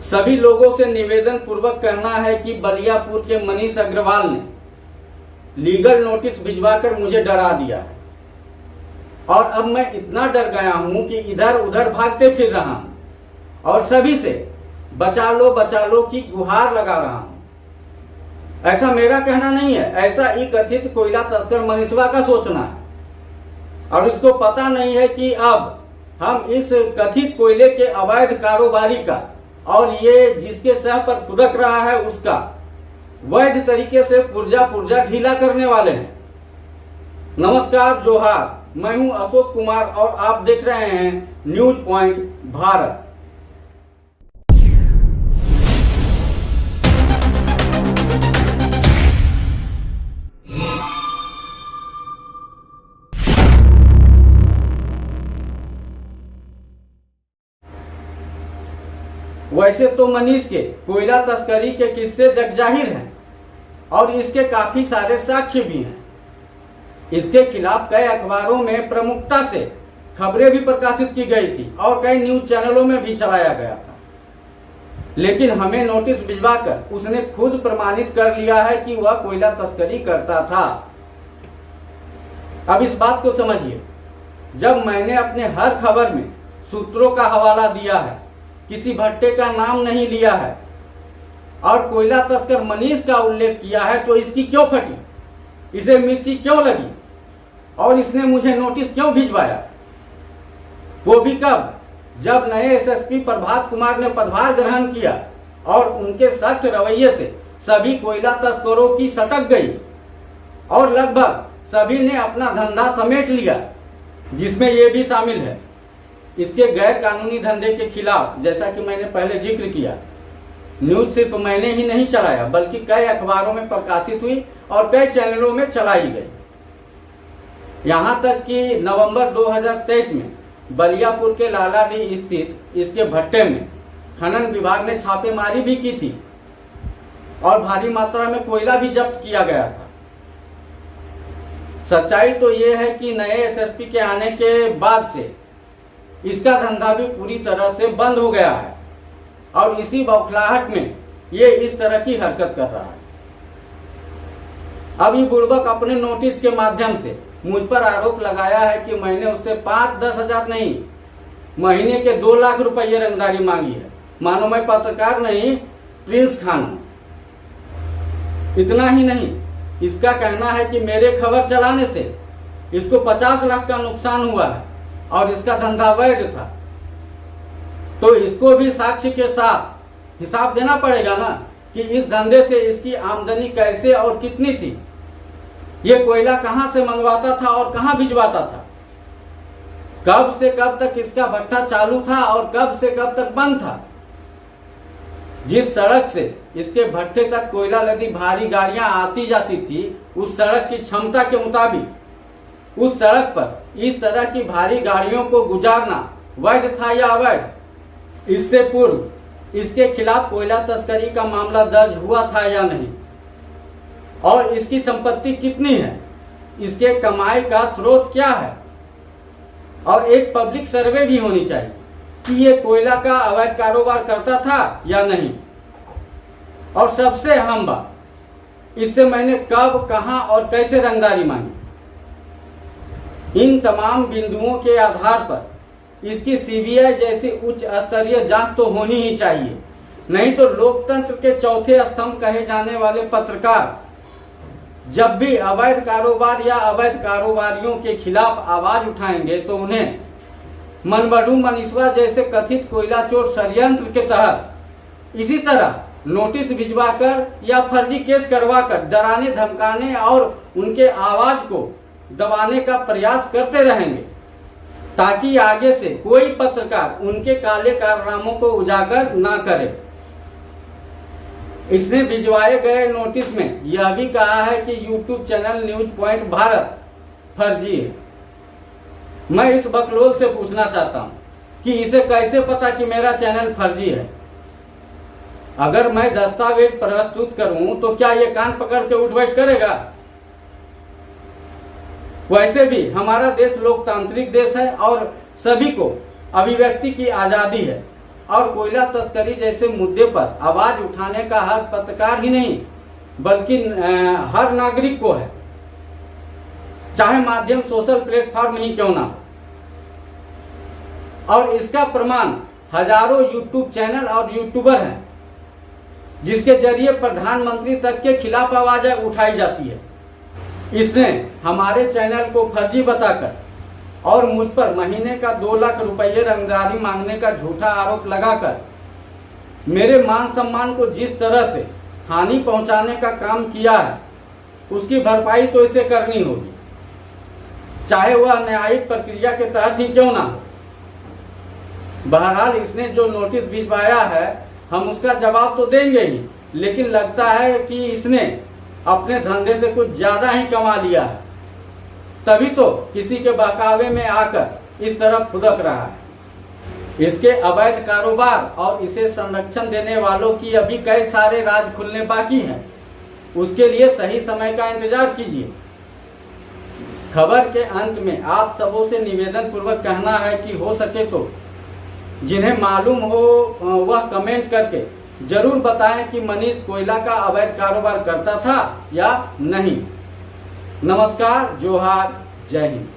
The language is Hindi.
सभी लोगों से निवेदन पूर्वक कहना है कि बलियापुर के मनीष अग्रवाल ने लीगल नोटिस भिजवाकर मुझे डरा दिया है और अब मैं इतना डर गया हूं कि इधर उधर भागते फिर रहा हूं और सभी से बचा लो की गुहार लगा रहा हूं। ऐसा मेरा कहना नहीं है, ऐसा ही कथित कोयला तस्कर मनीषवा का सोचना है और इसको पता नहीं है कि अब हम इस कथित कोयले के अवैध कारोबारी का और ये जिसके सह पर फुदक रहा है उसका वैध तरीके से पुर्जा ढीला करने वाले हैं। नमस्कार, जोहार, मैं हूं अशोक कुमार और आप देख रहे हैं न्यूज पॉइंट भारत। वैसे तो मनीष के कोयला तस्करी के किस्से जगजाहिर हैं और इसके काफी सारे साक्ष्य भी हैं। इसके खिलाफ कई अखबारों में प्रमुखता से खबरें भी प्रकाशित की गई थी और कई न्यूज चैनलों में भी चलाया गया था, लेकिन हमें नोटिस भिजवाकर उसने खुद प्रमाणित कर लिया है कि वह कोयला तस्करी करता था। अब इस बात को समझिए, जब मैंने अपने हर खबर में सूत्रों का हवाला दिया है, किसी भट्टे का नाम नहीं लिया है और कोयला तस्कर मनीष का उल्लेख किया है, तो इसकी क्यों फटी, इसे मिर्ची क्यों लगी और इसने मुझे नोटिस क्यों भिजवाया? वो भी कब? जब नए एसएसपी प्रभात कुमार ने पदभार ग्रहण किया और उनके सख्त रवैये से सभी कोयला तस्करों की सटक गई और लगभग सभी ने अपना धंधा समेट लिया, जिसमें ये भी शामिल है। इसके गैर कानूनी धंधे के खिलाफ, जैसा कि मैंने पहले जिक्र किया, न्यूज सिर्फ मैंने ही नहीं चलाया बल्कि कई अखबारों में प्रकाशित हुई और कई चैनलों में चलाई गई। यहां तक कि नवंबर 2023 में बलियापुर के लालाडीह स्थित इसके भट्टे में खनन विभाग ने छापेमारी भी की थी और भारी मात्रा में कोयला भी जब्त किया गया था। सच्चाई तो ये है कि नए एसएसपी के आने के बाद से इसका धंधा भी पूरी तरह से बंद हो गया है और इसी बौखलाहट में ये इस तरह की हरकत कर रहा है। अब ये बुड़बक अपने नोटिस के माध्यम से मुझ पर आरोप लगाया है कि मैंने उससे 5-10 हजार नहीं, महीने के 2 लाख रुपये रंगदारी मांगी है। मानो मैं पत्रकार नहीं, प्रिंस खान हूं। इतना ही नहीं, इसका कहना है कि मेरे खबर चलाने से इसको 50 लाख का नुकसान हुआ है और इसका धंधा वैध था, तो इसको भी साक्ष्य के साथ हिसाब देना पड़ेगा ना कि इस धंधे से इसकी आमदनी कैसे और कितनी थी, ये कोयला कहां से मंगवाता था और कहां भिजवाता था, कब से कब तक इसका भट्टा चालू था और कब से कब तक बंद था। जिस सड़क से इसके भट्टे तक कोयला लदी भारी गाड़ियां आती जाती थी, उस सड़क की क्षमता के मुताबिक उस सड़क पर इस तरह की भारी गाड़ियों को गुजारना वैध था या अवैध? इससे पूर्व इसके खिलाफ कोयला तस्करी का मामला दर्ज हुआ था या नहीं, और इसकी संपत्ति कितनी है, इसके कमाई का स्रोत क्या है, और एक पब्लिक सर्वे भी होनी चाहिए कि ये कोयला का अवैध कारोबार करता था या नहीं। और सबसे अहम बात, इससे मैंने कब, कहां और कैसे रंगदारी मांगी। इन तमाम बिंदुओं के आधार पर इसकी सीबीआई जैसी उच्च स्तरीय जांच तो होनी ही चाहिए, नहीं तो लोकतंत्र के चौथे स्तंभ कहे जाने वाले पत्रकार जब भी अवैध कारोबार या अवैध कारोबारियों के खिलाफ आवाज उठाएंगे तो उन्हें मनबड़ू मनीषवा जैसे कथित कोयला चोर षड्यंत्र के तहत इसी तरह नोटिस भिजवाकर या फर्जी केस करवाकर डराने धमकाने और उनके आवाज को दबाने का प्रयास करते रहेंगे, ताकि आगे से कोई पत्रकार उनके काले कारनामों को उजागर ना करे। इसने भिजवाए गए नोटिस में यह भी कहा है कि YouTube channel news point Bharat फर्जी है। मैं इस बकलोल से पूछना चाहता हूं कि इसे कैसे पता कि मेरा चैनल फर्जी है? अगर मैं दस्तावेज प्रस्तुत करूं तो क्या ये कान पकड़ के उठ बैठ करेगा? वैसे भी हमारा देश लोकतांत्रिक देश है और सभी को अभिव्यक्ति की आजादी है। और कोयला तस्करी जैसे मुद्दे पर आवाज उठाने का हक पत्रकार ही नहीं बल्कि हर नागरिक को है, चाहे माध्यम सोशल प्लेटफॉर्म ही क्यों ना हो। और इसका प्रमाण हजारों यूट्यूब चैनल और यूट्यूबर हैं जिसके जरिए प्रधानमंत्री तक के खिलाफ आवाज उठाई जाती है। इसने हमारे चैनल को फर्जी बताकर और मुझ पर महीने का 2 लाख रुपये रंगदारी मांगने का झूठा आरोप लगाकर मेरे मान सम्मान को जिस तरह से हानि पहुंचाने का काम किया है, उसकी भरपाई तो इसे करनी होगी, चाहे वह न्यायिक प्रक्रिया के तहत ही क्यों ना हो। बहरहाल इसने जो नोटिस भिजवाया है हम उसका जवाब तो देंगे ही, लेकिन लगता है कि इसने अपने धंधे से कुछ ज्यादा ही कमा लिया है, तभी तो किसी के बहकावे में आकर इस तरफ फुदक रहा है। इसके अवैध कारोबार और इसे संरक्षण देने वालों की अभी कई सारे राज खुलने बाकी हैं, उसके लिए सही समय का इंतजार कीजिए। खबर के अंत में आप सबों से निवेदन पूर्वक कहना है कि हो सके तो जिन्हें मालूम हो वह कमेंट करके जरूर बताएं कि मनीष कोयला का अवैध कारोबार करता था या नहीं। नमस्कार, जोहार, जय हिंद।